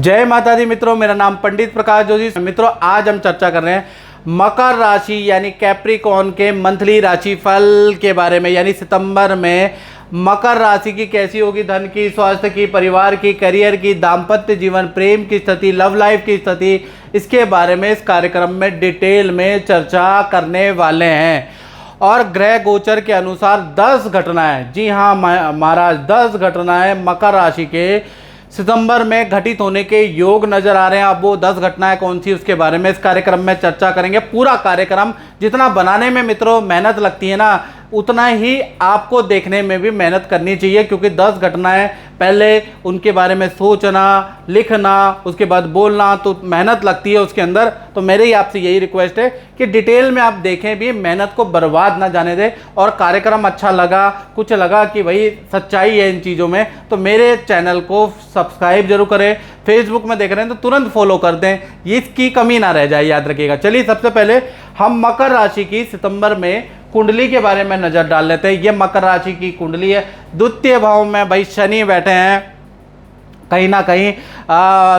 जय माता दी मित्रों, मेरा नाम पंडित प्रकाश जोशी। मित्रों, आज हम चर्चा कर रहे हैं मकर राशि यानी कैप्रिकॉर्न के मंथली राशिफल के बारे में। यानी सितंबर में मकर राशि की कैसी होगी, धन की, स्वास्थ्य की, परिवार की, करियर की, दाम्पत्य जीवन, प्रेम की स्थिति, लव लाइफ की स्थिति, इसके बारे में इस कार्यक्रम में डिटेल में चर्चा करने वाले हैं। और ग्रह गोचर के अनुसार 10 घटनाएं, जी हाँ महाराज, 10 घटनाएं मकर राशि के सितंबर में घटित होने के योग नजर आ रहे हैं। अब वो 10 घटनाएं कौन सी, उसके बारे में इस कार्यक्रम में चर्चा करेंगे। पूरा कार्यक्रम जितना बनाने में मित्रों मेहनत लगती है ना, उतना ही आपको देखने में भी मेहनत करनी चाहिए, क्योंकि 10 घटनाएं पहले उनके बारे में सोचना, लिखना, उसके बाद बोलना, तो मेहनत लगती है उसके अंदर। तो मेरी आपसे यही रिक्वेस्ट है कि डिटेल में आप देखें भी, मेहनत को बर्बाद ना जाने दें। और कार्यक्रम अच्छा लगा, कुछ लगा कि भाई सच्चाई है इन चीज़ों में, तो मेरे चैनल को सब्सक्राइब जरूर करें। फेसबुक में देख रहे हैं तो तुरंत फॉलो कर दें, इसकी कमी ना रह जाए, याद रखिएगा। चलिए, सबसे पहले हम मकर राशि की सितंबर में कुंडली के बारे में नजर डाल लेते हैं। ये मकर राशि की कुंडली है। द्वितीय भाव में भाई शनि बैठे हैं। कहीं ना कहीं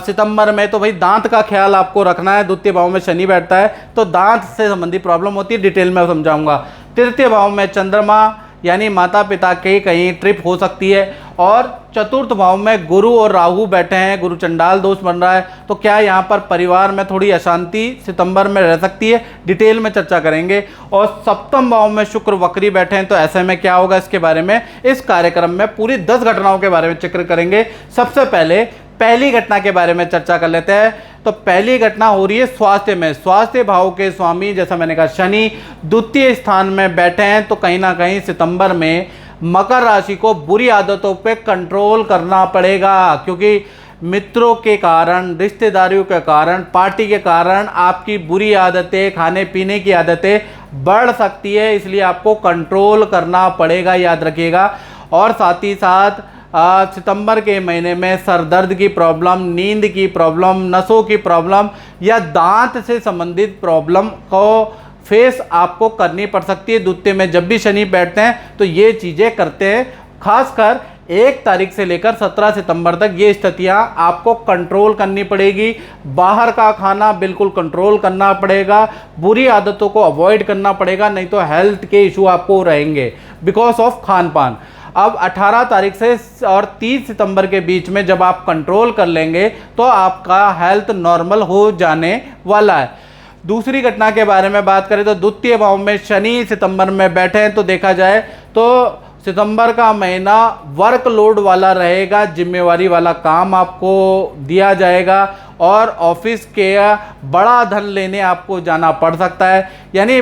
सितंबर में तो भाई दांत का ख्याल आपको रखना है। द्वितीय भाव में शनि बैठता है तो दांत से संबंधी प्रॉब्लम होती है, डिटेल में समझाऊंगा। तृतीय भाव में चंद्रमा यानी माता पिता के कहीं ट्रिप हो सकती है। और चतुर्थ भाव में गुरु और राहु बैठे हैं, गुरु चंडाल दोष बन रहा है, तो क्या यहाँ पर परिवार में थोड़ी अशांति सितंबर में रह सकती है, डिटेल में चर्चा करेंगे। और सप्तम भाव में शुक्र वक्री बैठे हैं, तो ऐसे में क्या होगा, इसके बारे में इस कार्यक्रम में पूरी 10 घटनाओं के बारे में जिक्र करेंगे। सबसे पहले पहली घटना के बारे में चर्चा कर लेते हैं। तो पहली घटना हो रही है स्वास्थ्य में। स्वास्थ्य भाव के स्वामी, जैसा मैंने कहा, शनि द्वितीय स्थान में बैठे हैं, तो कहीं ना कहीं सितंबर में मकर राशि को बुरी आदतों पे कंट्रोल करना पड़ेगा, क्योंकि मित्रों के कारण, रिश्तेदारियों के कारण, पार्टी के कारण आपकी बुरी आदतें, खाने पीने की आदतें बढ़ सकती है, इसलिए आपको कंट्रोल करना पड़ेगा, याद रखिएगा। और साथ ही साथ सितंबर के महीने में सर दर्द की प्रॉब्लम, नींद की प्रॉब्लम, नसों की प्रॉब्लम या दांत से संबंधित प्रॉब्लम को फेस आपको करनी पड़ सकती है। द्वितीय में जब भी शनि बैठते हैं तो ये चीज़ें करते हैं। खासकर 1 तारीख से लेकर 17 सितंबर तक ये स्थितियां आपको कंट्रोल करनी पड़ेगी। बाहर का खाना बिल्कुल कंट्रोल करना पड़ेगा, बुरी आदतों को अवॉइड करना पड़ेगा, नहीं तो हेल्थ के इशू आपको रहेंगे बिकॉज ऑफ खान पान। अब 18 तारीख से और 30 सितंबर के बीच में जब आप कंट्रोल कर लेंगे तो आपका हेल्थ नॉर्मल हो जाने वाला है। दूसरी घटना के बारे में बात करें तो द्वितीय भाव में शनि सितंबर में बैठे हैं, तो देखा जाए तो सितंबर का महीना वर्कलोड वाला रहेगा, जिम्मेवारी वाला काम आपको दिया जाएगा और ऑफिस के बड़ा धन लेने आपको जाना पड़ सकता है। यानी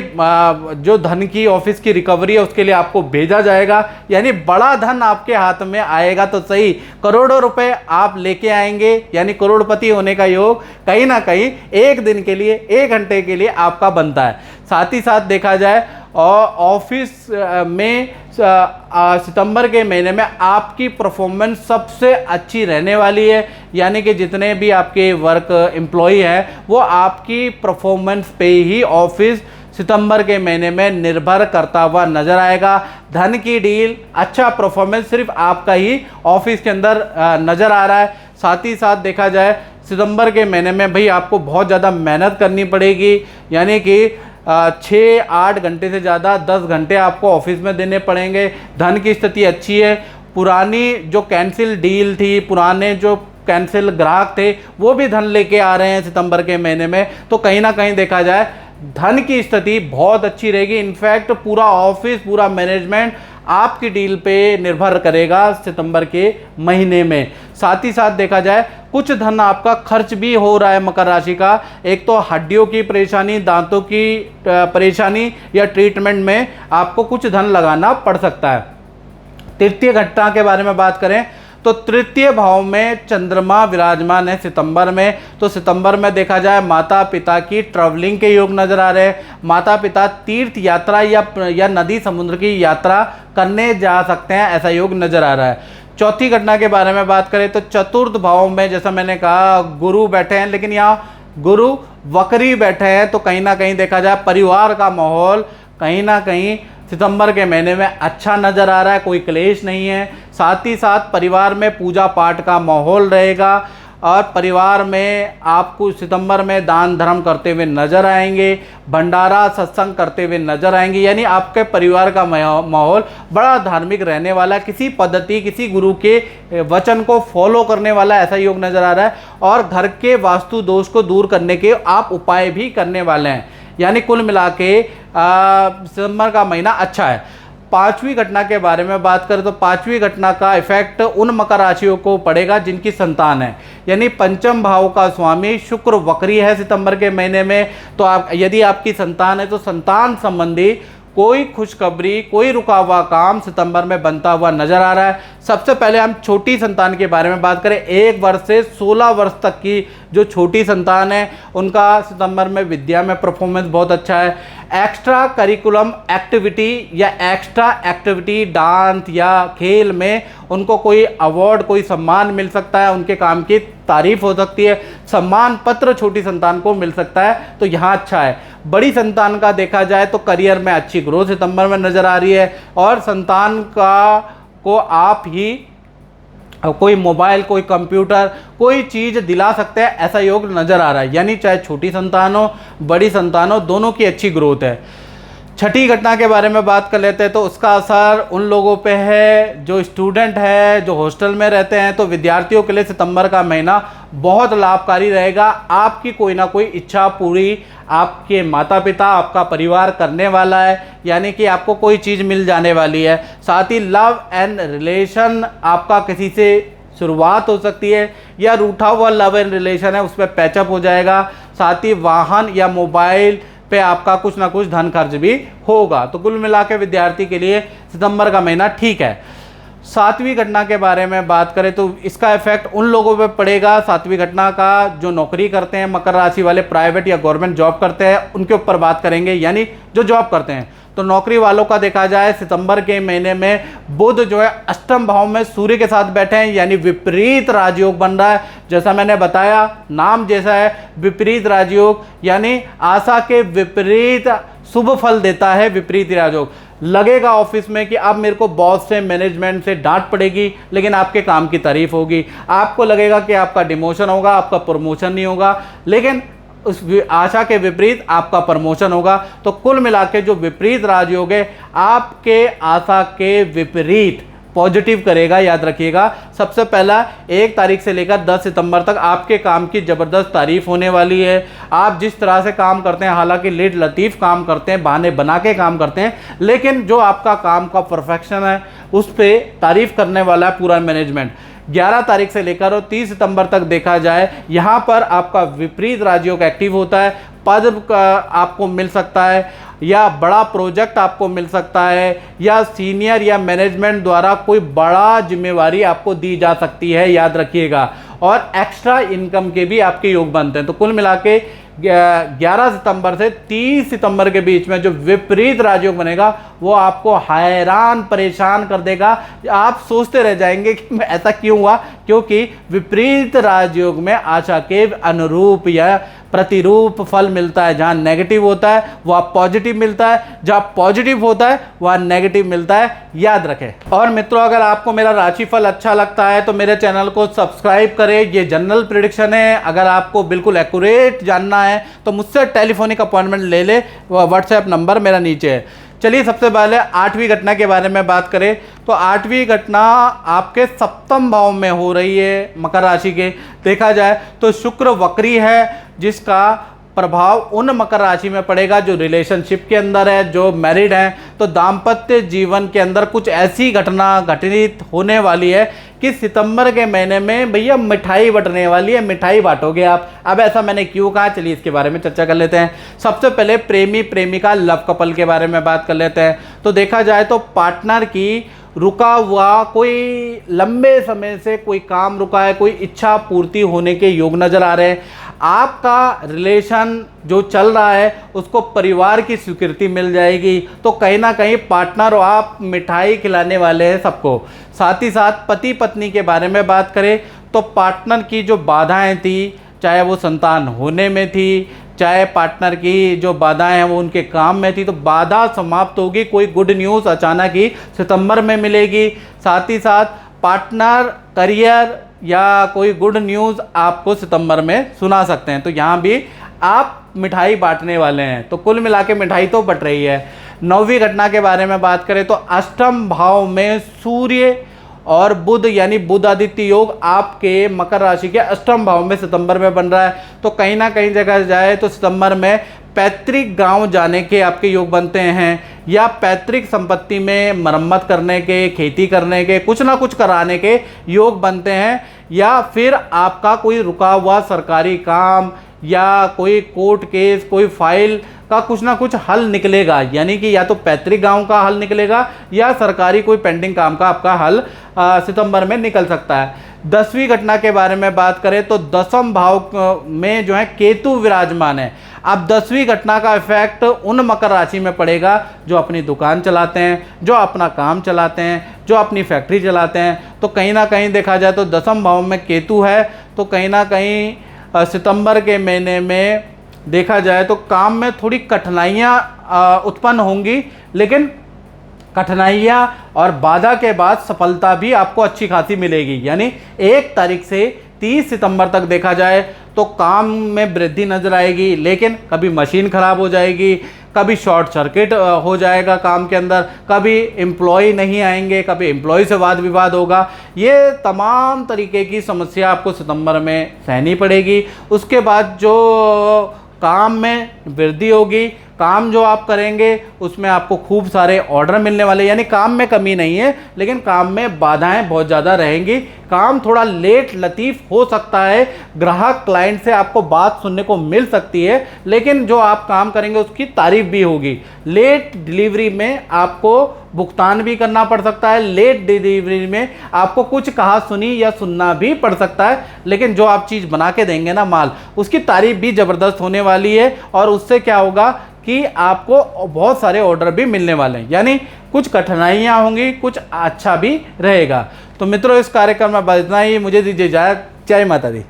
जो धन की, ऑफिस की रिकवरी है, उसके लिए आपको भेजा जाएगा। यानी बड़ा धन आपके हाथ में आएगा तो सही, करोड़ों रुपए आप लेके आएंगे, यानी करोड़पति होने का योग कहीं ना कहीं एक दिन के लिए, 1 घंटे के लिए आपका बनता है। साथ ही साथ देखा जाए और ऑफिस में सितंबर के महीने में आपकी परफॉर्मेंस सबसे अच्छी रहने वाली है। यानी कि जितने भी आपके वर्क एम्प्लॉई हैं वो आपकी परफॉर्मेंस पे ही ऑफिस सितंबर के महीने में निर्भर करता हुआ नजर आएगा। धन की डील, अच्छा परफॉर्मेंस सिर्फ आपका ही ऑफिस के अंदर नजर आ रहा है। साथ ही साथ देखा जाए सितंबर के महीने में भाई आपको बहुत ज़्यादा मेहनत करनी पड़ेगी, यानी कि 6-8 घंटे से ज़्यादा 10 घंटे आपको ऑफिस में देने पड़ेंगे। धन की स्थिति अच्छी है। पुरानी जो कैंसिल डील थी, पुराने जो कैंसिल ग्राहक थे, वो भी धन लेके आ रहे हैं सितंबर के महीने में, तो कहीं ना कहीं देखा जाए धन की स्थिति बहुत अच्छी रहेगी। इनफैक्ट पूरा ऑफिस, पूरा मैनेजमेंट आपकी डील पे निर्भर करेगा सितंबर के महीने में। साथ ही साथ देखा जाए कुछ धन आपका खर्च भी हो रहा है मकर राशि का। एक तो हड्डियों की परेशानी, दांतों की परेशानी या ट्रीटमेंट में आपको कुछ धन लगाना पड़ सकता है। तृतीय घटना के बारे में बात करें तो तृतीय भाव में चंद्रमा विराजमान है सितंबर में, तो सितंबर में देखा जाए माता पिता की ट्रैवलिंग के योग नजर आ रहे हैं। माता पिता तीर्थ यात्रा या नदी समुद्र की यात्रा करने जा सकते हैं, ऐसा योग नजर आ रहा है। चौथी घटना के बारे में बात करें तो चतुर्थ भाव में, जैसा मैंने कहा, गुरु बैठे हैं, लेकिन यहाँ गुरु वक्री बैठे हैं, तो कहीं ना कहीं देखा जाए परिवार का माहौल कहीं ना कहीं सितंबर के महीने में अच्छा नज़र आ रहा है, कोई क्लेश नहीं है। साथ ही साथ परिवार में पूजा पाठ का माहौल रहेगा। और परिवार में आपको सितंबर में दान धर्म करते हुए नजर आएंगे, भंडारा सत्संग करते हुए नजर आएंगे। यानी आपके परिवार का माहौल बड़ा धार्मिक रहने वाला, किसी पद्धति किसी गुरु के वचन को फॉलो करने वाला ऐसा योग नजर आ रहा है। और घर के वास्तु दोष को दूर करने के आप उपाय भी करने वाले हैं। यानी कुल मिला के सितंबर का महीना अच्छा है। पांचवी घटना के बारे में बात करें तो पांचवी घटना का इफेक्ट उन मकर राशियों को पड़ेगा जिनकी संतान है। यानी पंचम भाव का स्वामी शुक्र वक्री है सितंबर के महीने में। तो आप यदि आपकी संतान है तो संतान संबंधी कोई खुशखबरी, कोई रुका हुआ काम सितंबर में बनता हुआ नजर आ रहा है। सबसे पहले हम छोटी संतान के बारे में बात करें। 1 वर्ष से 16 वर्ष तक की जो छोटी संतान है उनका सितंबर में विद्या में परफॉर्मेंस बहुत अच्छा है। एक्स्ट्रा करिकुलम एक्टिविटी या एक्स्ट्रा एक्टिविटी डांस या खेल में उनको कोई अवार्ड, कोई सम्मान मिल सकता है, उनके काम की तारीफ हो सकती है, सम्मान पत्र छोटी संतान को मिल सकता है। तो यहाँ अच्छा है। बड़ी संतान का देखा जाए तो करियर में अच्छी ग्रोथ सितंबर में नजर आ रही है। और संतान को आप ही कोई मोबाइल, कोई कंप्यूटर, कोई चीज़ दिला सकते हैं ऐसा योग नज़र आ रहा है। यानी चाहे छोटी संतान हो बड़ी संतान हो, दोनों की अच्छी ग्रोथ है। छठी घटना के बारे में बात कर लेते हैं तो उसका असर उन लोगों पे है जो स्टूडेंट है, जो हॉस्टल में रहते हैं। तो विद्यार्थियों के लिए सितंबर का महीना बहुत लाभकारी रहेगा। आपकी कोई ना कोई इच्छा पूरी आपके माता पिता, आपका परिवार करने वाला है। यानी कि आपको कोई चीज़ मिल जाने वाली है। साथ ही लव एंड रिलेशन आपका किसी से शुरुआत हो सकती है या रूठा हुआ लव एंड रिलेशन है उस पर पैचअप हो जाएगा। साथ ही वाहन या मोबाइल पे आपका कुछ ना कुछ धन खर्च भी होगा। तो कुल मिला के विद्यार्थी के लिए सितंबर का महीना ठीक है। सातवीं घटना के बारे में बात करें तो इसका इफेक्ट उन लोगों पे पड़ेगा, सातवीं घटना का जो नौकरी करते हैं, मकर राशि वाले प्राइवेट या गवर्नमेंट जॉब करते हैं उनके ऊपर बात करेंगे। यानी जो जॉब करते हैं तो नौकरी वालों का देखा जाए सितंबर के महीने में बुध जो है अष्टम भाव में सूर्य के साथ बैठे हैं। यानी विपरीत राजयोग बन रहा है। जैसा मैंने बताया नाम जैसा है विपरीत राजयोग, यानी आशा के विपरीत शुभ फल देता है विपरीत राजयोग। लगेगा ऑफिस में कि अब मेरे को बॉस से, मैनेजमेंट से डांट पड़ेगी लेकिन आपके काम की तारीफ होगी। आपको लगेगा कि आपका डिमोशन होगा, आपका प्रमोशन नहीं होगा, लेकिन उस आशा के विपरीत आपका प्रमोशन होगा। तो कुल मिला के जो विपरीत राजयोग है आपके आशा के विपरीत पॉजिटिव करेगा। याद रखिएगा सबसे पहला 1 तारीख से लेकर 10 सितंबर तक आपके काम की ज़बरदस्त तारीफ होने वाली है। आप जिस तरह से काम करते हैं, हालांकि लेट लतीफ़ काम करते हैं, बहाने बना के काम करते हैं, लेकिन जो आपका काम का परफेक्शन है उस पर तारीफ करने वाला है पूरा मैनेजमेंट। 11 तारीख से लेकर और 30 सितंबर तक देखा जाए यहाँ पर आपका विपरीत राजयोग एक्टिव होता है। पद आपको मिल सकता है या बड़ा प्रोजेक्ट आपको मिल सकता है या सीनियर या मैनेजमेंट द्वारा कोई बड़ा जिम्मेवारी आपको दी जा सकती है। याद रखिएगा। और एक्स्ट्रा इनकम के भी आपके योग बनते हैं। तो कुल मिला के 11 सितंबर से 30 सितंबर के बीच में जो विपरीत राजयोग बनेगा वो आपको हैरान परेशान कर देगा। आप सोचते रह जाएंगे कि ऐसा क्यों हुआ, क्योंकि विपरीत राजयोग में आशा के अनुरूप या प्रतिरूप फल मिलता है। जहाँ नेगेटिव होता है वह पॉजिटिव मिलता है, जहाँ पॉजिटिव होता है वह नेगेटिव मिलता है। याद रखें। और मित्रों अगर आपको मेरा राशिफल अच्छा लगता है तो मेरे चैनल को सब्सक्राइब करें। ये जनरल प्रेडिक्शन है। अगर आपको बिल्कुल एक्यूरेट जानना है तो मुझसे टेलीफोनिक अपॉइंटमेंट ले ले, व्हाट्सएप नंबर मेरा नीचे है। चलिए सबसे पहले 8वीं घटना के बारे में बात करें तो 8वीं घटना आपके सप्तम भाव में हो रही है मकर राशि के। देखा जाए तो शुक्र वक्री है जिसका प्रभाव उन मकर राशि में पड़ेगा जो रिलेशनशिप के अंदर है, जो मैरिड हैं। तो दाम्पत्य जीवन के अंदर कुछ ऐसी घटना घटित होने वाली है कि सितंबर के महीने में भैया मिठाई बंटने वाली है, मिठाई बांटोगे आप। अब ऐसा मैंने क्यों कहा, चलिए इसके बारे में चर्चा कर लेते हैं। सबसे पहले प्रेमी प्रेमिका लव कपल के बारे में बात कर लेते हैं। तो देखा जाए तो पार्टनर की रुका हुआ कोई लंबे समय से कोई काम रुका है, कोई इच्छा पूर्ति होने के योग नज़र आ रहे हैं। आपका रिलेशन जो चल रहा है उसको परिवार की स्वीकृति मिल जाएगी। तो कहीं ना कहीं पार्टनर और आप मिठाई खिलाने वाले हैं सबको। साथ ही साथ पति पत्नी के बारे में बात करें तो पार्टनर की जो बाधाएं थी, चाहे वो संतान होने में थी, चाहे पार्टनर की जो बाधाएं हैं वो उनके काम में थी, तो बाधा समाप्त होगी। कोई गुड न्यूज़ अचानक ही सितंबर में मिलेगी। साथ ही साथ पार्टनर, करियर, या कोई गुड न्यूज़ आपको सितंबर में सुना सकते हैं। तो यहाँ भी आप मिठाई बांटने वाले हैं। तो कुल मिला के मिठाई तो बट रही है। 9वीं घटना के बारे में बात करें तो अष्टम भाव में सूर्य और बुध यानी बुध आदित्य योग आपके मकर राशि के अष्टम भाव में सितंबर में बन रहा है। तो कहीं ना कहीं जगह जाए तो सितंबर में पैतृक गांव जाने के आपके योग बनते हैं, या पैतृक संपत्ति में मरम्मत करने के, खेती करने के, कुछ ना कुछ कराने के योग बनते हैं, या फिर आपका कोई रुका हुआ सरकारी काम या कोई कोर्ट केस, कोई फाइल का कुछ ना कुछ हल निकलेगा। यानी कि या तो पैतृक गांव का हल निकलेगा या सरकारी कोई पेंडिंग काम का आपका हल सितंबर में निकल सकता है। 10वीं घटना के बारे में बात करें तो 10वें भाव में जो है केतु विराजमान है। अब 10वीं घटना का इफेक्ट उन मकर राशि में पड़ेगा जो अपनी दुकान चलाते हैं, जो अपना काम चलाते हैं, जो अपनी फैक्ट्री चलाते हैं। तो कहीं ना कहीं देखा जाए तो 10वें भाव में केतु है, तो कहीं ना कहीं सितंबर के महीने में देखा जाए तो काम में थोड़ी कठिनाइयाँ उत्पन्न होंगी, लेकिन कठिनाइयाँ और बाधा के बाद सफलता भी आपको अच्छी खासी मिलेगी। यानी 1 तारीख से 30 सितंबर तक देखा जाए तो काम में वृद्धि नजर आएगी, लेकिन कभी मशीन खराब हो जाएगी, कभी शॉर्ट सर्किट हो जाएगा काम के अंदर, कभी एम्प्लॉय नहीं आएंगे, कभी एम्प्लॉय से वाद विवाद होगा। ये तमाम तरीके की समस्या आपको सितंबर में सहनी पड़ेगी। उसके बाद जो काम में वृद्धि होगी, काम जो आप करेंगे उसमें आपको खूब सारे ऑर्डर मिलने वाले, यानी काम में कमी नहीं है, लेकिन काम में बाधाएं बहुत ज़्यादा रहेंगी। काम थोड़ा लेट लतीफ़ हो सकता है, ग्राहक क्लाइंट से आपको बात सुनने को मिल सकती है, लेकिन जो आप काम करेंगे उसकी तारीफ भी होगी। लेट डिलीवरी में आपको भुगतान भी करना पड़ सकता है, लेट डिलीवरी में आपको कुछ कहा सुनी या सुनना भी पड़ सकता है, लेकिन जो आप चीज़ बना के देंगे ना माल, उसकी तारीफ भी ज़बरदस्त होने वाली है। और उससे क्या होगा कि आपको बहुत सारे ऑर्डर भी मिलने वाले हैं। यानी कुछ कठिनाइयाँ होंगी, कुछ अच्छा भी रहेगा। तो मित्रों, इस कार्यक्रम में बस इतना ही। मुझे दीजिए इजाज़त। जय माता दी।